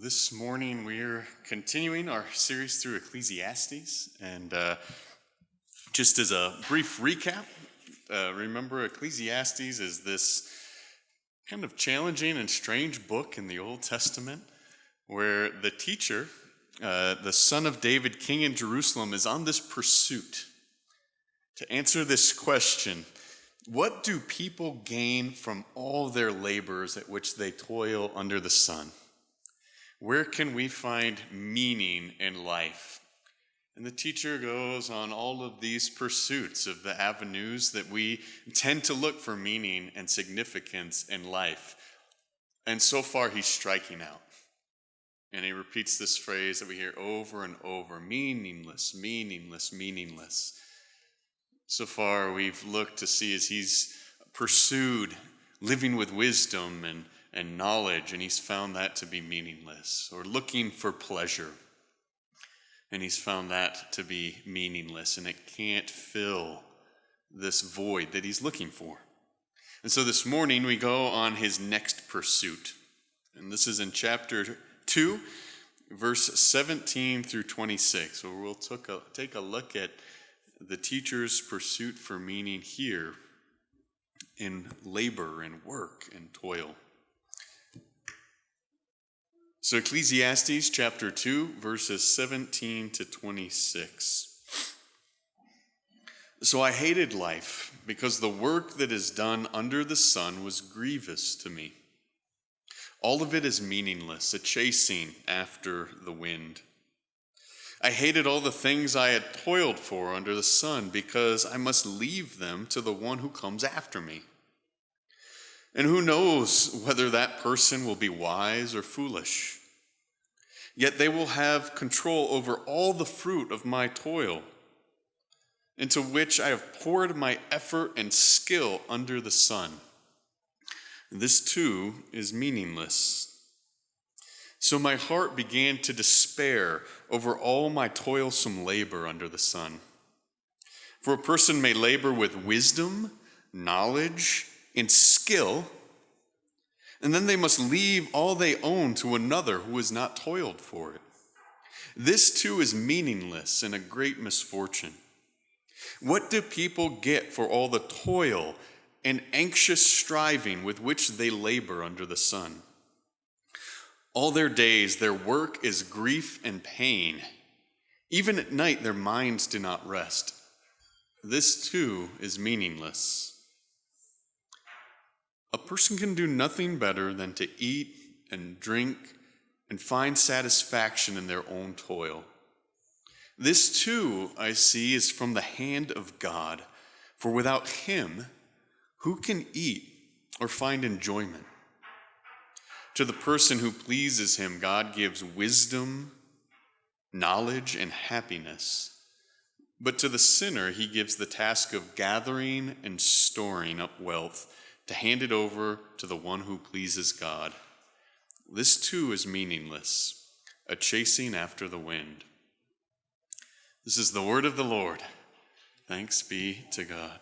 This morning we're continuing our series through Ecclesiastes, and just as a brief recap, remember Ecclesiastes is this kind of challenging and strange book in the Old Testament where the teacher, the son of David, king in Jerusalem, is on this pursuit to answer this question: what do people gain from all their labors at which they toil under the sun? Where can we find meaning in life? And the teacher goes on all of these pursuits of the avenues that we tend to look for meaning and significance in life. And so far, he's striking out. And he repeats this phrase that we hear over and over: meaningless, meaningless, meaningless. So far, we've looked to see as he's pursued living with wisdom and knowledge, and he's found that to be meaningless, or looking for pleasure, and he's found that to be meaningless, and it can't fill this void that he's looking for. And so this morning we go on his next pursuit, and this is in chapter 2, verse 17 through 26, where we'll take a look at the teacher's pursuit for meaning here in labor and work and toil. So Ecclesiastes chapter 2, verses 17 to 26. So I hated life, because the work that is done under the sun was grievous to me. All of it is meaningless, a chasing after the wind. I hated all the things I had toiled for under the sun, because I must leave them to the one who comes after me. And who knows whether that person will be wise or foolish? Yet they will have control over all the fruit of my toil, into which I have poured my effort and skill under the sun. This too is meaningless. So my heart began to despair over all my toilsome labor under the sun. For a person may labor with wisdom, knowledge, and skill, and then they must leave all they own to another who has not toiled for it. This too is meaningless and a great misfortune. What do people get for all the toil and anxious striving with which they labor under the sun? All their days their work is grief and pain. Even at night their minds do not rest. This too is meaningless. A person can do nothing better than to eat and drink and find satisfaction in their own toil. This too, I see, is from the hand of God, for without him, who can eat or find enjoyment? To the person who pleases him, God gives wisdom, knowledge, and happiness. But to the sinner, he gives the task of gathering and storing up wealth, to hand it over to the one who pleases God. This too is meaningless, a chasing after the wind. This is the word of the Lord. Thanks be to God.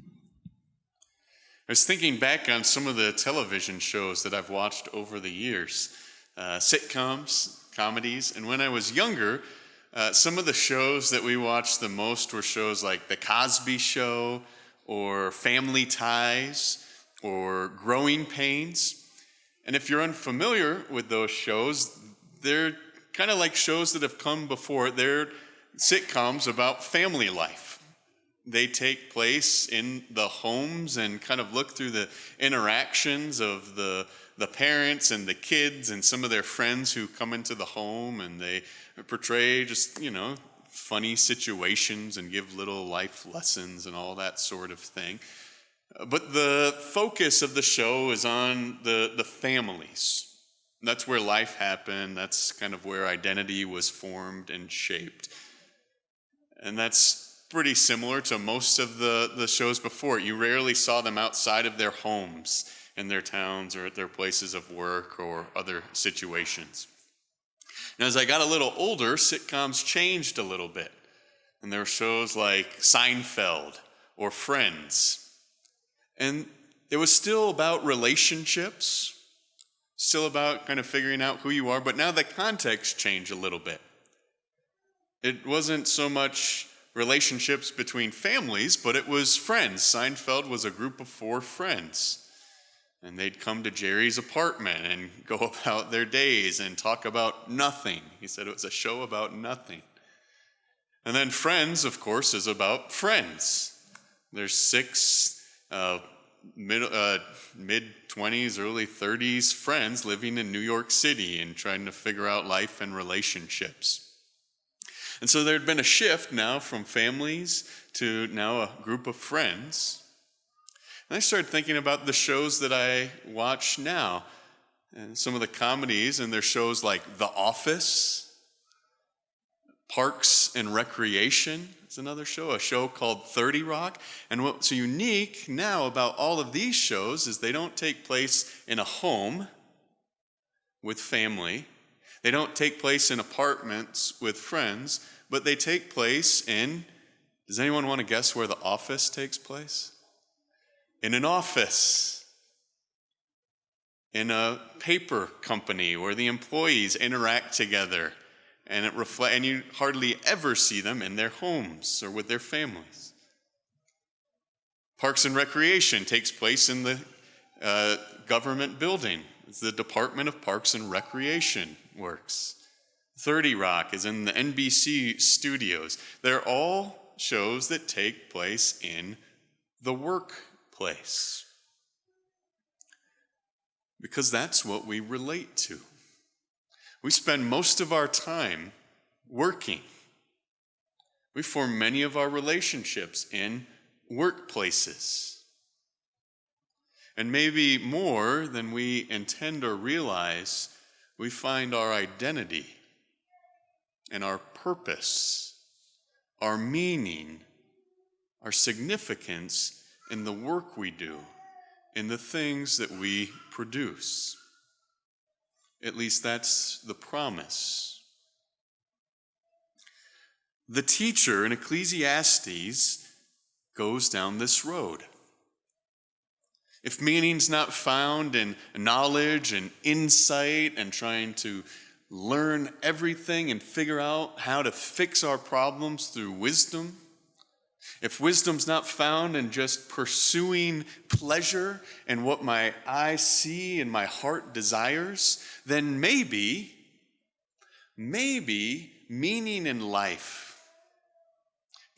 I was thinking back on some of the television shows that I've watched over the years, sitcoms, comedies, and when I was younger, some of the shows that we watched the most were shows like The Cosby Show, or Family Ties, or Growing Pains. And if you're unfamiliar with those shows, they're kind of like shows that have come before. They're sitcoms about family life. They take place in the homes and kind of look through the interactions of the parents and the kids and some of their friends who come into the home, and they portray just, funny situations and give little life lessons and all that sort of thing. But the focus of the show is on the families. That's where life happened. That's kind of where identity was formed and shaped. And that's pretty similar to most of the shows before. You rarely saw them outside of their homes, in their towns, or at their places of work or other situations. Now, as I got a little older, sitcoms changed a little bit. And there were shows like Seinfeld or Friends. And it was still about relationships, Still about kind of figuring out who you are, but now the context changed a little bit. It wasn't so much relationships between families, but it was friends. Seinfeld was a group of 4 friends. And they'd come to Jerry's apartment and go about their days and talk about nothing. He said it was a show about nothing. And then Friends, of course, is about friends. There's 6 mid-20s, early 30s friends living in New York City and trying to figure out life and relationships. And so there had been a shift now from families to now a group of friends. And I started thinking about the shows that I watch now. And some of the comedies, and there's shows like The Office, Parks and Recreation is another show, a show called 30 Rock. And what's unique now about all of these shows is they don't take place in a home with family. They don't take place in apartments with friends, but they take place in, does anyone want to guess where The Office takes place? In an office, in a paper company where the employees interact together, and and you hardly ever see them in their homes or with their families. Parks and Recreation takes place in the government building. It's the Department of Parks and Recreation works. 30 Rock is in the NBC studios. They're all shows that take place in the workplace. Because that's what we relate to. We spend most of our time working. We form many of our relationships in workplaces. And maybe more than we intend or realize, we find our identity and our purpose, our meaning, our significance in the work we do, in the things that we produce. At least that's the promise. The teacher in Ecclesiastes goes down this road. If meaning's not found in knowledge and insight and trying to learn everything and figure out how to fix our problems through wisdom, if wisdom's not found in just pursuing pleasure and what my eyes see and my heart desires, then maybe meaning in life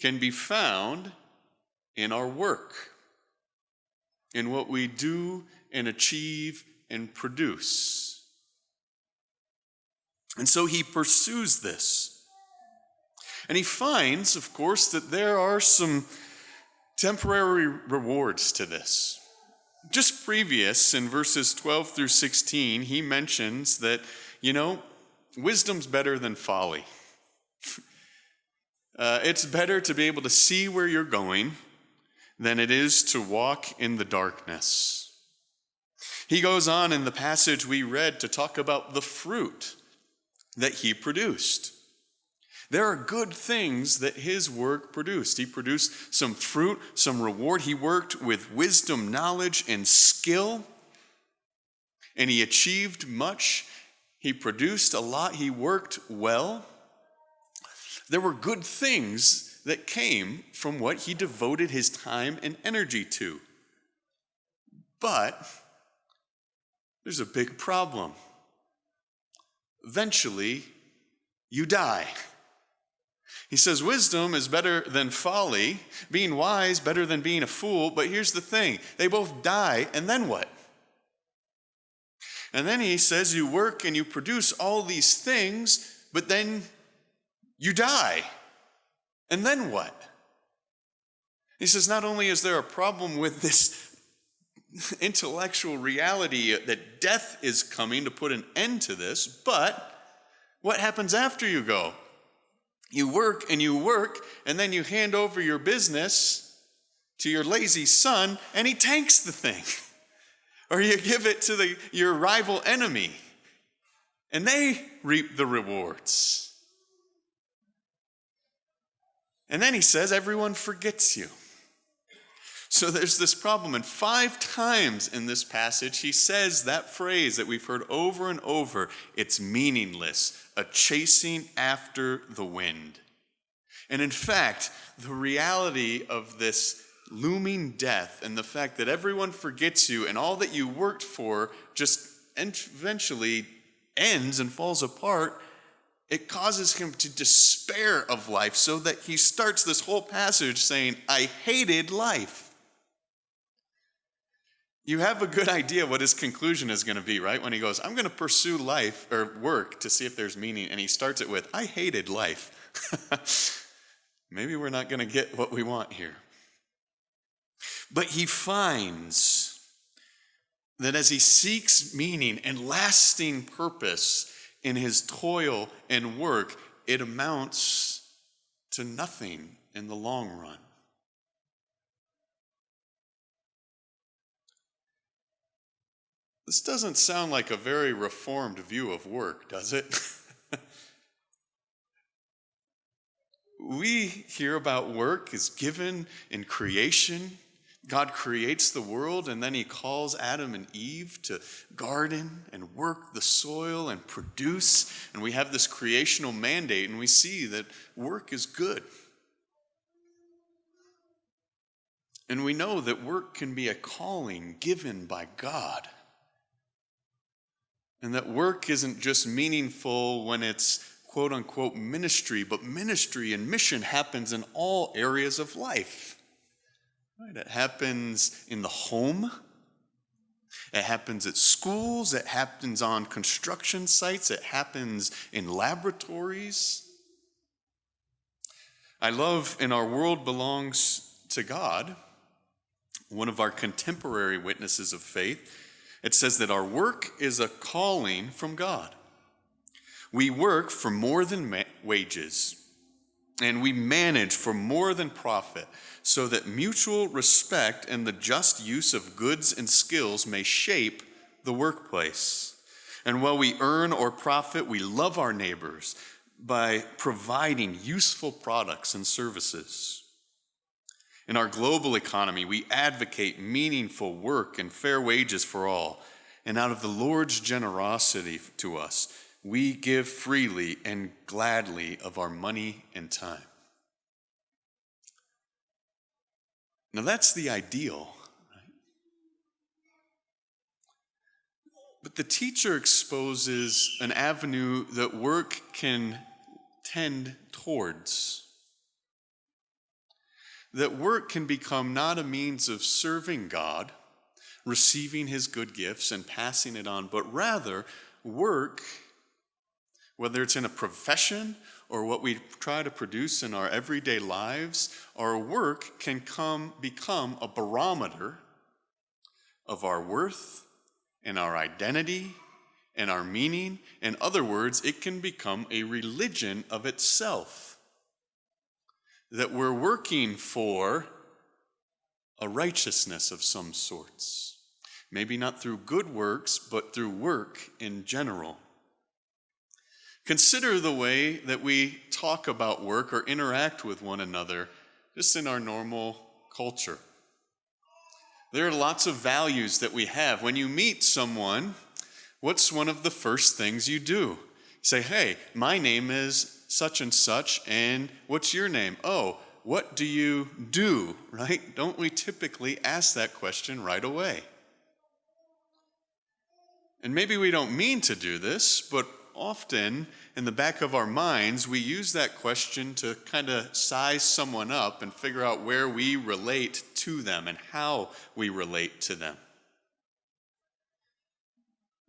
can be found in our work, in what we do and achieve and produce. And so he pursues this. And he finds, of course, that there are some temporary rewards to this. Just previous, in verses 12 through 16, he mentions that, wisdom's better than folly. It's better to be able to see where you're going than it is to walk in the darkness. He goes on in the passage we read to talk about the fruit that he produced. There are good things that his work produced. He produced some fruit, some reward. He worked with wisdom, knowledge, and skill, and he achieved much. He produced a lot. He worked well. There were good things that came from what he devoted his time and energy to. But there's a big problem. Eventually, you die. He says wisdom is better than folly, being wise better than being a fool, but here's the thing, they both die, and then what? And then he says you work and you produce all these things, but then you die, and then what? He says not only is there a problem with this intellectual reality that death is coming to put an end to this, but what happens after you go? You work, and then you hand over your business to your lazy son, and he tanks the thing. Or you give it to your rival enemy, and they reap the rewards. And then he says, everyone forgets you. So there's this problem, and 5 times in this passage, he says that phrase that we've heard over and over. It's meaningless, a chasing after the wind. And in fact, the reality of this looming death and the fact that everyone forgets you and all that you worked for just eventually ends and falls apart, it causes him to despair of life, so that he starts this whole passage saying, I hated life. You have a good idea what his conclusion is going to be, right? When he goes, I'm going to pursue life or work to see if there's meaning. And he starts it with, I hated life. Maybe we're not going to get what we want here. But he finds that as he seeks meaning and lasting purpose in his toil and work, it amounts to nothing in the long run. This doesn't sound like a very reformed view of work, does it? We hear about work as given in creation. God creates the world, and then he calls Adam and Eve to garden and work the soil and produce. And we have this creational mandate, and we see that work is good. And we know that work can be a calling given by God. And that work isn't just meaningful when it's quote unquote ministry, but ministry and mission happens in all areas of life. Right? It happens in the home. It happens at schools. It happens on construction sites. It happens in laboratories. I love In Our World Belongs to God, one of our contemporary witnesses of faith. It says that our work is a calling from God. We work for more than wages, and we manage for more than profit, so that mutual respect and the just use of goods and skills may shape the workplace. And while we earn or profit, we love our neighbors by providing useful products and services. In our global economy, we advocate meaningful work and fair wages for all. And out of the Lord's generosity to us, we give freely and gladly of our money and time. Now that's the ideal, right? But the teacher exposes an avenue that work can tend towards. That work can become not a means of serving God, receiving his good gifts and passing it on, but rather work, whether it's in a profession or what we try to produce in our everyday lives, our work can become a barometer of our worth and our identity and our meaning. In other words, it can become a religion of itself. That we're working for a righteousness of some sorts. Maybe not through good works, but through work in general. Consider the way that we talk about work or interact with one another just in our normal culture. There are lots of values that we have. When you meet someone, what's one of the first things you do? You say, hey, my name is such and such, and what's your name? Oh, what do you do, right? Don't we typically ask that question right away? And maybe we don't mean to do this, but often in the back of our minds, we use that question to kind of size someone up and figure out where we relate to them and how we relate to them.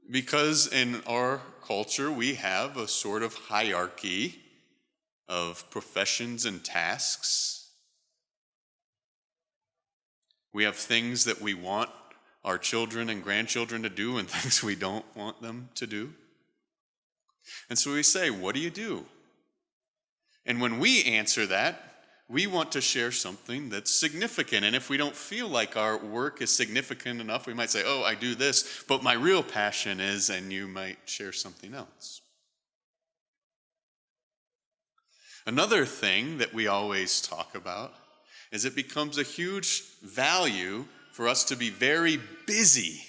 Because in our culture, we have a sort of hierarchy of professions and tasks. We have things that we want our children and grandchildren to do and things we don't want them to do. And so we say, what do you do? And when we answer that, we want to share something that's significant. And if we don't feel like our work is significant enough, we might say, oh, I do this, but my real passion is, and you might share something else. Another thing that we always talk about is it becomes a huge value for us to be very busy.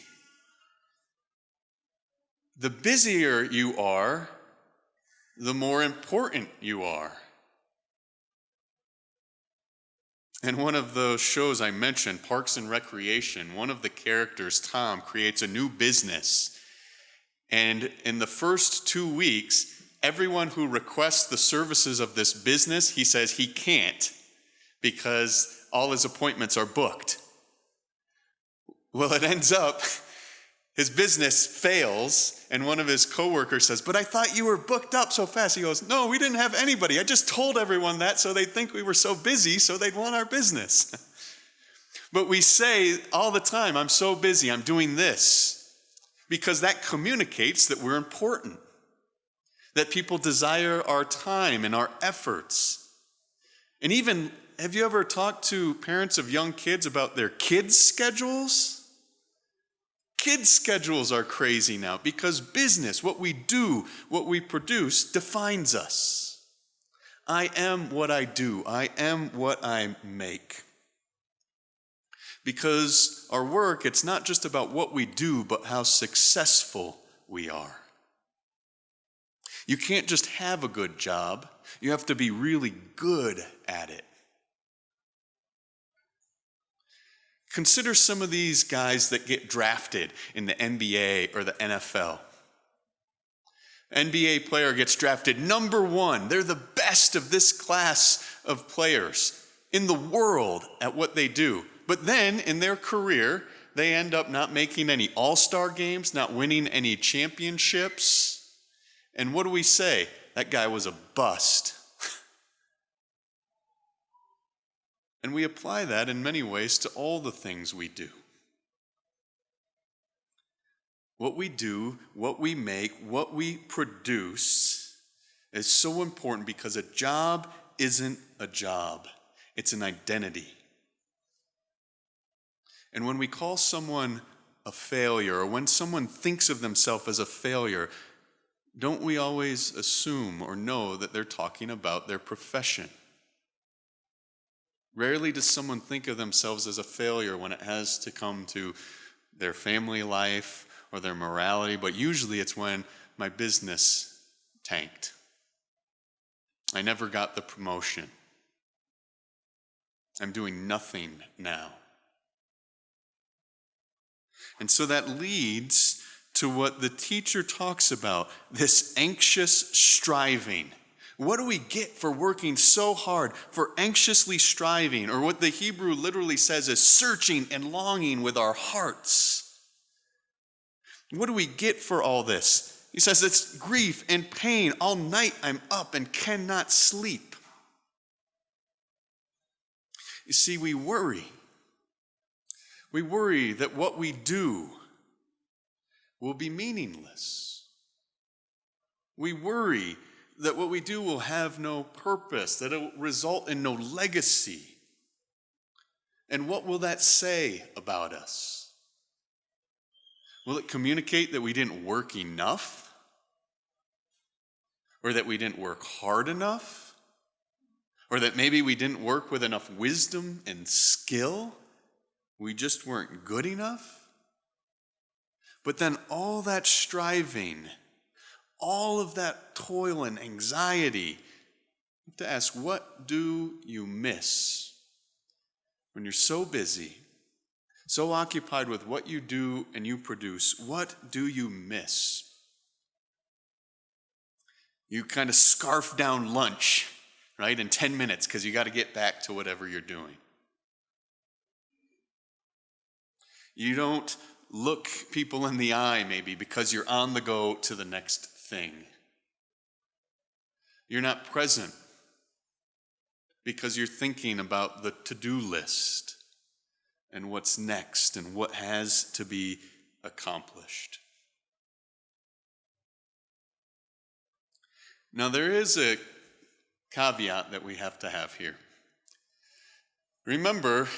The busier you are, the more important you are. And one of those shows I mentioned, Parks and Recreation, one of the characters, Tom, creates a new business. And in the first 2 weeks, everyone who requests the services of this business, he says he can't because all his appointments are booked. Well, it ends up his business fails, and one of his coworkers says, "But I thought you were booked up so fast." He goes, "No, we didn't have anybody. I just told everyone that so they'd think we were so busy so they'd want our business." But we say all the time, "I'm so busy, I'm doing this," because that communicates that we're important, that people desire our time and our efforts. And even, have you ever talked to parents of young kids about their kids' schedules? Kids' schedules are crazy now because business, what we do, what we produce, defines us. I am what I do. I am what I make. Because our work, it's not just about what we do, but how successful we are. You can't just have a good job. You have to be really good at it. Consider some of these guys that get drafted in the NBA or the NFL. NBA player gets drafted number 1. They're the best of this class of players in the world at what they do. But then in their career, they end up not making any all-star games, not winning any championships. And what do we say? That guy was a bust. And we apply that in many ways to all the things we do. What we do, what we make, what we produce is so important because a job isn't a job. It's an identity. And when we call someone a failure, or when someone thinks of themselves as a failure, don't we always assume or know that they're talking about their profession? Rarely does someone think of themselves as a failure when it has to come to their family life or their morality, but usually it's when my business tanked. I never got the promotion. I'm doing nothing now. And so that leads to what the teacher talks about, this anxious striving. What do we get for working so hard, for anxiously striving, or what the Hebrew literally says is searching and longing with our hearts? What do we get for all this? He says it's grief and pain. All night I'm up and cannot sleep. You see, we worry. We worry that what we do will be meaningless. We worry that what we do will have no purpose, that it will result in no legacy. And what will that say about us? Will it communicate that we didn't work enough? Or that we didn't work hard enough? Or that maybe we didn't work with enough wisdom and skill? We just weren't good enough? But then all that striving, all of that toil and anxiety, you have to ask, what do you miss when you're so busy, so occupied with what you do and you produce? What do you miss? You kind of scarf down lunch, right, in 10 minutes because you got to get back to whatever you're doing. You don't look people in the eye maybe because you're on the go to the next thing. You're not present because you're thinking about the to-do list and what's next and what has to be accomplished. Now, there is a caveat that we have to have here. Remember,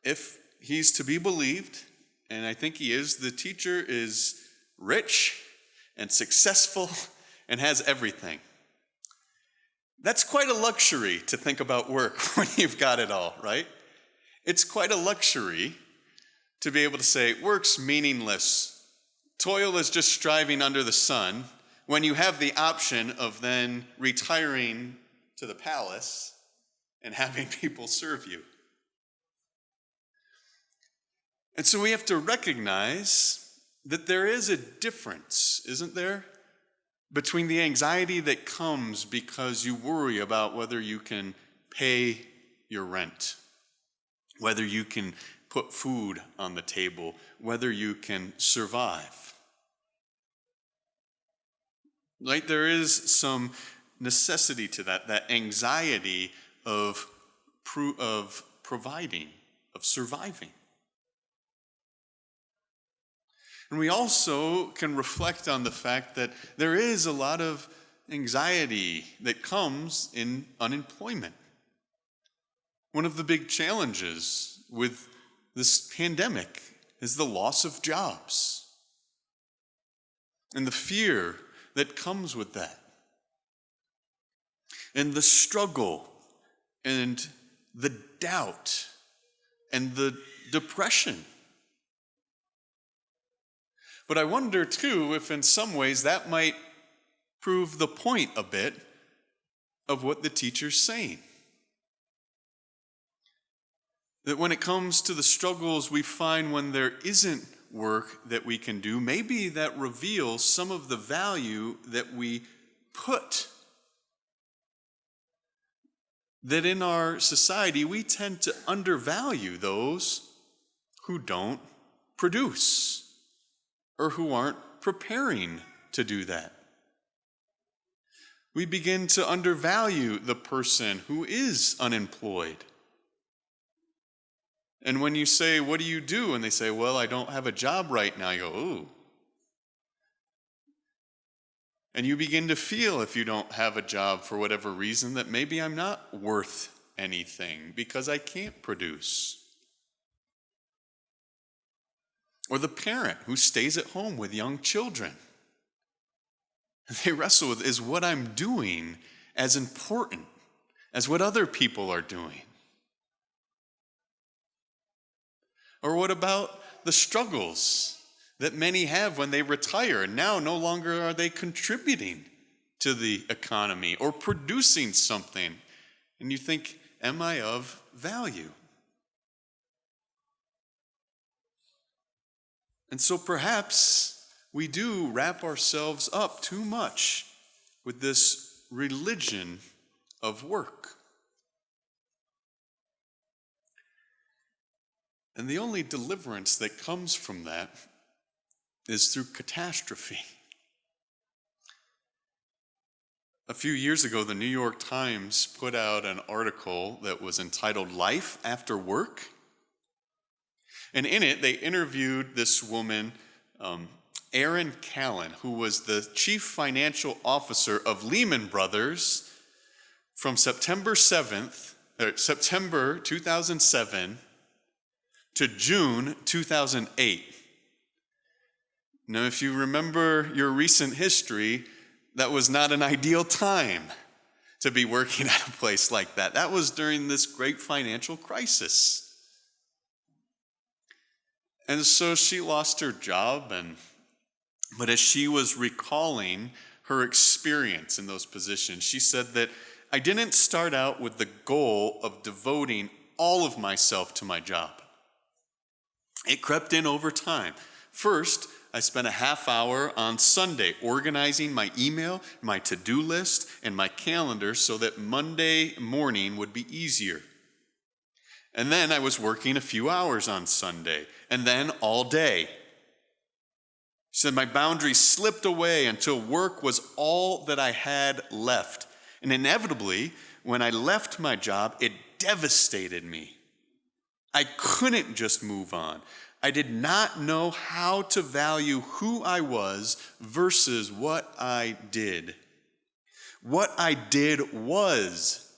if he's to be believed, and I think he is, the teacher is rich and successful and has everything. That's quite a luxury to think about work when you've got it all, right? It's quite a luxury to be able to say, work's meaningless. Toil is just striving under the sun, when you have the option of then retiring to the palace and having people serve you. And so we have to recognize that there is a difference, isn't there, between the anxiety that comes because you worry about whether you can pay your rent, whether you can put food on the table, whether you can survive. Right? There is some necessity to that anxiety of providing, of surviving. And we also can reflect on the fact that there is a lot of anxiety that comes in unemployment. One of the big challenges with this pandemic is the loss of jobs and the fear that comes with that, and the struggle and the doubt and the depression. But I wonder, too, if in some ways that might prove the point a bit of what the teacher's saying. That when it comes to the struggles we find when there isn't work that we can do, maybe that reveals some of the value that we put. That in our society, we tend to undervalue those who don't produce, or who aren't preparing to do that. We begin to undervalue the person who is unemployed. And when you say, what do you do? And they say, well, I don't have a job right now. You go, ooh. And you begin to feel, if you don't have a job for whatever reason, that maybe I'm not worth anything because I can't produce. Or the parent who stays at home with young children. They wrestle with, is what I'm doing as important as what other people are doing? Or what about the struggles that many have when they retire and now no longer are they contributing to the economy or producing something? And you think, am I of value? And so perhaps we do wrap ourselves up too much with this religion of work. And the only deliverance that comes from that is through catastrophe. A few years ago, the New York Times put out an article that was entitled Life After Work. And in it, they interviewed this woman, Erin Callan, who was the chief financial officer of Lehman Brothers from September 2007 to June 2008. Now, if you remember your recent history, that was not an ideal time to be working at a place like that. That was during this great financial crisis. And so she lost her job, but as she was recalling her experience in those positions, she said that I didn't start out with the goal of devoting all of myself to my job. It crept in over time. First, I spent a half hour on Sunday organizing my email, my to-do list, and my calendar so that Monday morning would be easier. And then I was working a few hours on Sunday, and then all day. She said my boundaries slipped away until work was all that I had left. And inevitably, when I left my job, it devastated me. I couldn't just move on. I did not know how to value who I was versus what I did. What I did was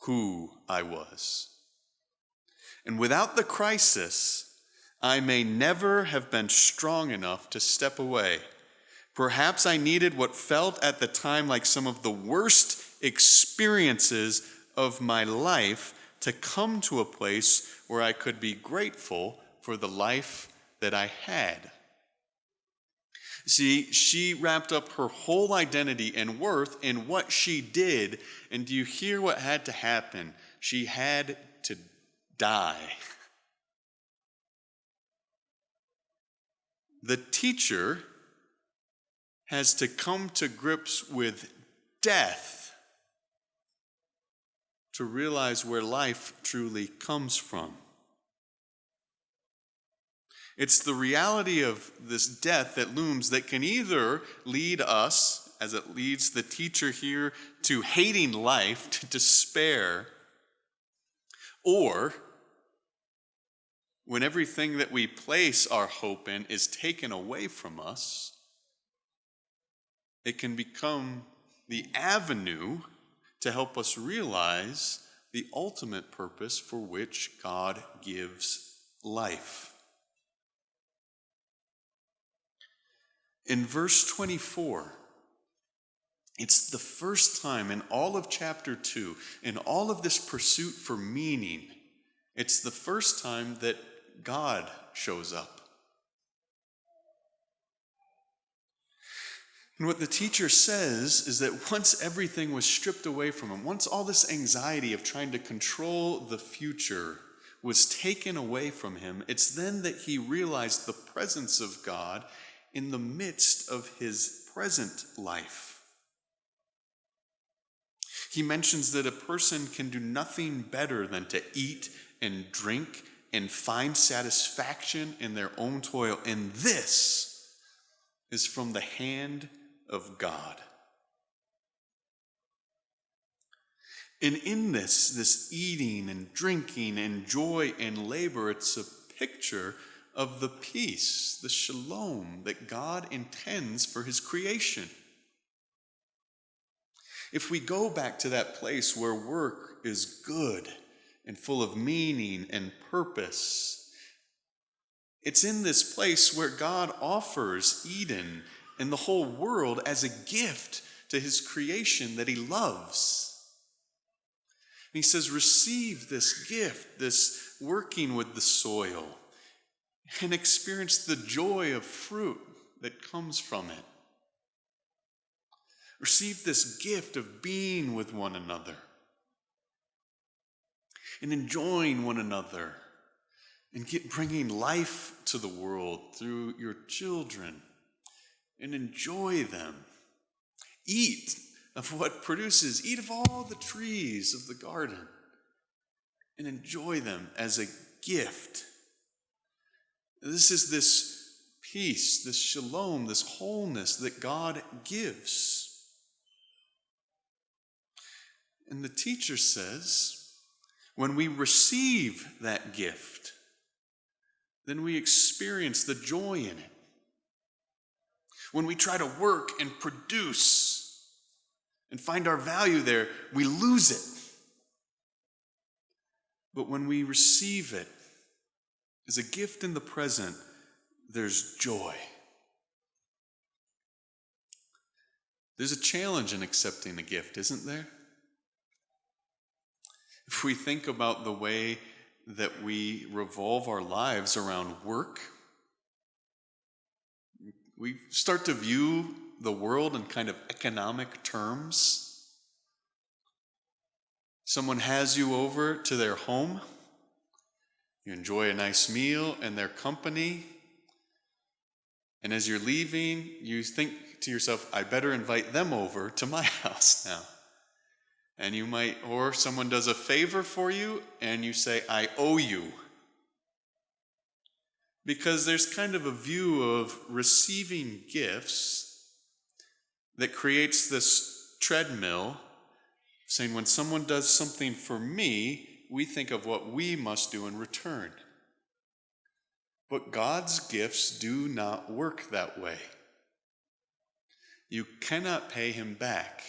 who I was. And without the crisis, I may never have been strong enough to step away. Perhaps I needed what felt at the time like some of the worst experiences of my life to come to a place where I could be grateful for the life that I had. See, she wrapped up her whole identity and worth in what she did. And do you hear what had to happen? She had to die. The teacher has to come to grips with death to realize where life truly comes from. It's the reality of this death that looms that can either lead us, as it leads the teacher here, to hating life, to despair, or when everything that we place our hope in is taken away from us, it can become the avenue to help us realize the ultimate purpose for which God gives life. In verse 24, it's the first time in all of chapter 2, in all of this pursuit for meaning, it's the first time that God shows up. And what the teacher says is that once everything was stripped away from him, once all this anxiety of trying to control the future was taken away from him, it's then that he realized the presence of God in the midst of his present life. He mentions that a person can do nothing better than to eat and drink and find satisfaction in their own toil, and this is from the hand of God. And in this eating and drinking and joy and labor, it's a picture of the peace, the shalom that God intends for his creation. If we go back to that place where work is good and full of meaning and purpose, it's in this place where God offers Eden and the whole world as a gift to his creation that he loves. And he says, receive this gift, this working with the soil, and experience the joy of fruit that comes from it. Receive this gift of being with one another and enjoying one another and bringing life to the world through your children, and enjoy them. Eat of what produces. Eat of all the trees of the garden and enjoy them as a gift. This is this peace, this shalom, this wholeness that God gives. And the teacher says, when we receive that gift, then we experience the joy in it. When we try to work and produce and find our value there, we lose it. But when we receive it as a gift in the present, there's joy. There's a challenge in accepting a gift, isn't there? If we think about the way that we revolve our lives around work, we start to view the world in kind of economic terms. Someone has you over to their home. You enjoy a nice meal and their company. And as you're leaving, you think to yourself, I better invite them over to my house now. And you might, or someone does a favor for you and you say, I owe you. Because there's kind of a view of receiving gifts that creates this treadmill, saying when someone does something for me, we think of what we must do in return. But God's gifts do not work that way. You cannot pay him back.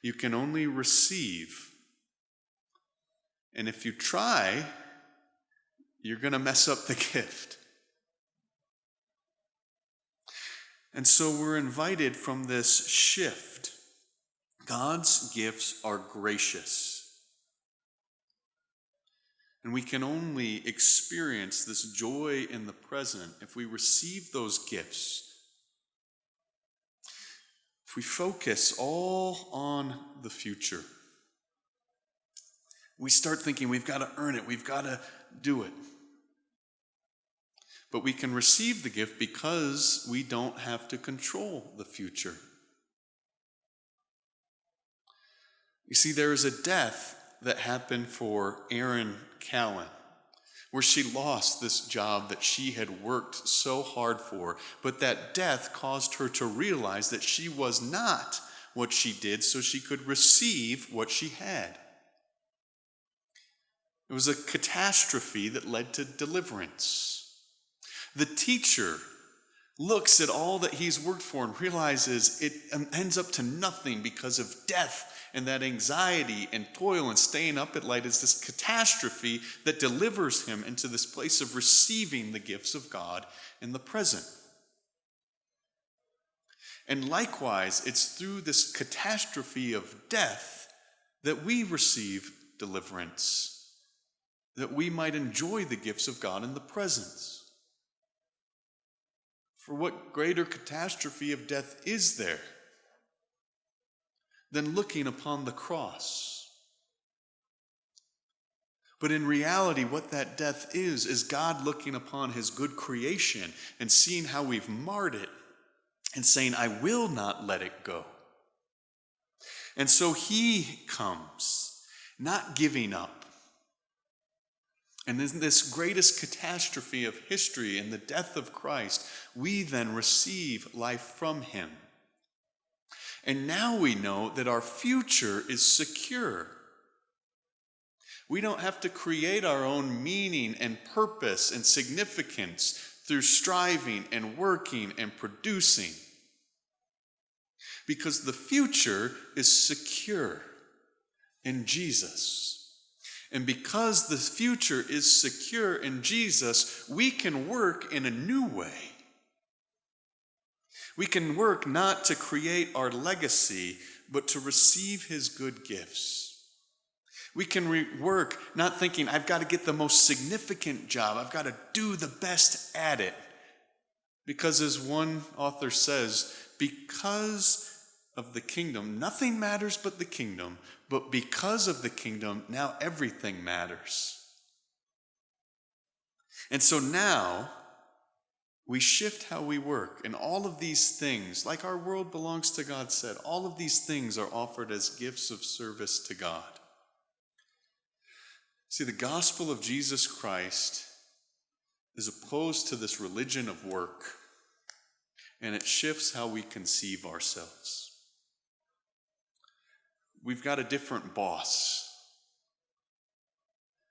You can only receive. And if you try, you're going to mess up the gift. And so we're invited from this shift God's gifts are gracious. And we can only experience this joy in the present if we receive those gifts. If we focus all on the future, we start thinking we've got to earn it, we've got to do it. But we can receive the gift because we don't have to control the future. You see, there is a death that happened for Erin Callan, where she lost this job that she had worked so hard for, but that death caused her to realize that she was not what she did so she could receive what she had. It was a catastrophe that led to deliverance. The teacher looks at all that he's worked for and realizes it ends up to nothing because of death, and that anxiety and toil and staying up at night is this catastrophe that delivers him into this place of receiving the gifts of God in the present. And likewise, it's through this catastrophe of death that we receive deliverance, that we might enjoy the gifts of God in the present. For what greater catastrophe of death is there than looking upon the cross? But in reality, what that death is God looking upon his good creation and seeing how we've marred it and saying, I will not let it go. And so he comes, not giving up. And in this greatest catastrophe of history, in the death of Christ, we then receive life from him. And now we know that our future is secure. We don't have to create our own meaning and purpose and significance through striving and working and producing. Because the future is secure in Jesus. And because the future is secure in Jesus, we can work in a new way. We can work not to create our legacy, but to receive his good gifts. We can work not thinking, I've got to get the most significant job, I've got to do the best at it. Because as one author says, because of the kingdom, nothing matters but the kingdom, but because of the kingdom, now everything matters. And so now, we shift how we work, and all of these things, like our world belongs to God said, all of these things are offered as gifts of service to God. See, the gospel of Jesus Christ is opposed to this religion of work, and it shifts how we conceive ourselves. We've got a different boss.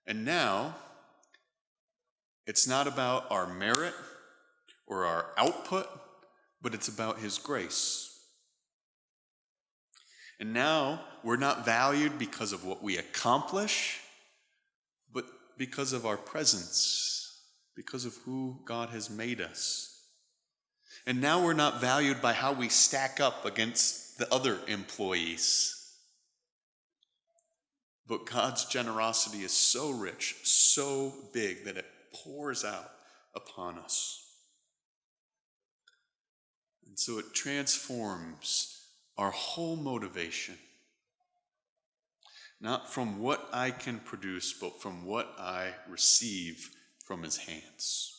And now, it's not about our merit or our output, but it's about his grace. And now, we're not valued because of what we accomplish, but because of our presence, because of who God has made us. And now we're not valued by how we stack up against the other employees. But God's generosity is so rich, so big, that it pours out upon us. And so it transforms our whole motivation. Not from what I can produce, but from what I receive from his hands.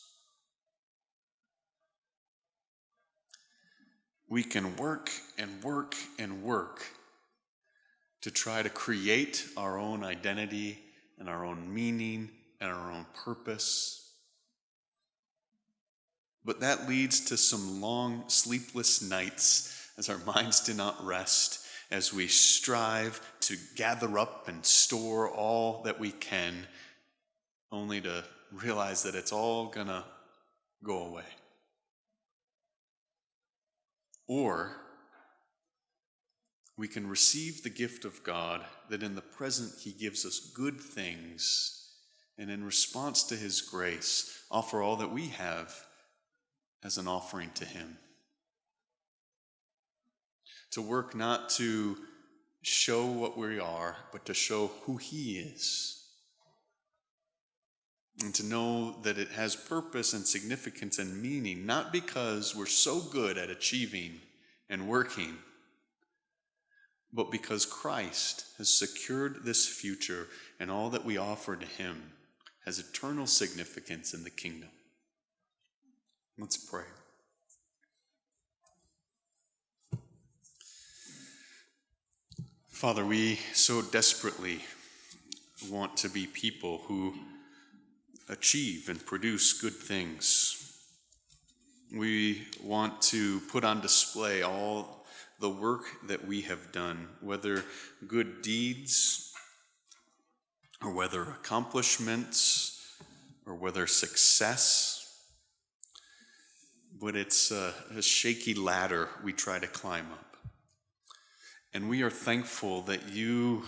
We can work and work and work to try to create our own identity and our own meaning and our own purpose. But that leads to some long, sleepless nights as our minds do not rest, as we strive to gather up and store all that we can, only to realize that it's all gonna go away. Or we can receive the gift of God, that in the present he gives us good things, and in response to his grace, offer all that we have as an offering to him. To work not to show what we are, but to show who he is. And to know that it has purpose and significance and meaning, not because we're so good at achieving and working, but because Christ has secured this future, and all that we offer to him has eternal significance in the kingdom. Let's pray. Father, we so desperately want to be people who achieve and produce good things. We want to put on display all the work that we have done, whether good deeds or whether accomplishments or whether success. But it's a shaky ladder we try to climb up. And we are thankful that you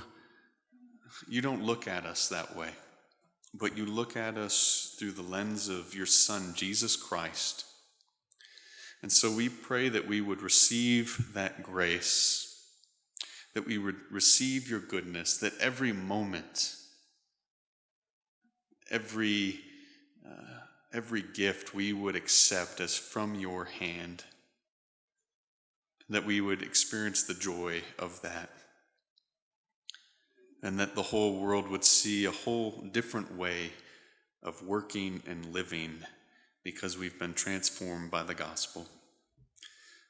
don't look at us that way, but you look at us through the lens of your Son, Jesus Christ. And so we pray that we would receive that grace, that we would receive your goodness, that every moment, every gift we would accept as from your hand, that we would experience the joy of that, and that the whole world would see a whole different way of working and living because we've been transformed by the gospel.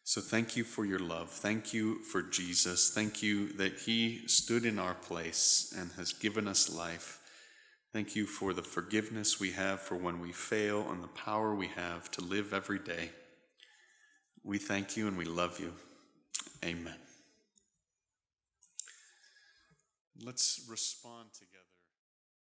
So thank you for your love. Thank you for Jesus. Thank you that he stood in our place and has given us life. Thank you for the forgiveness we have for when we fail and the power we have to live every day. We thank you and we love you. Amen. Let's respond together.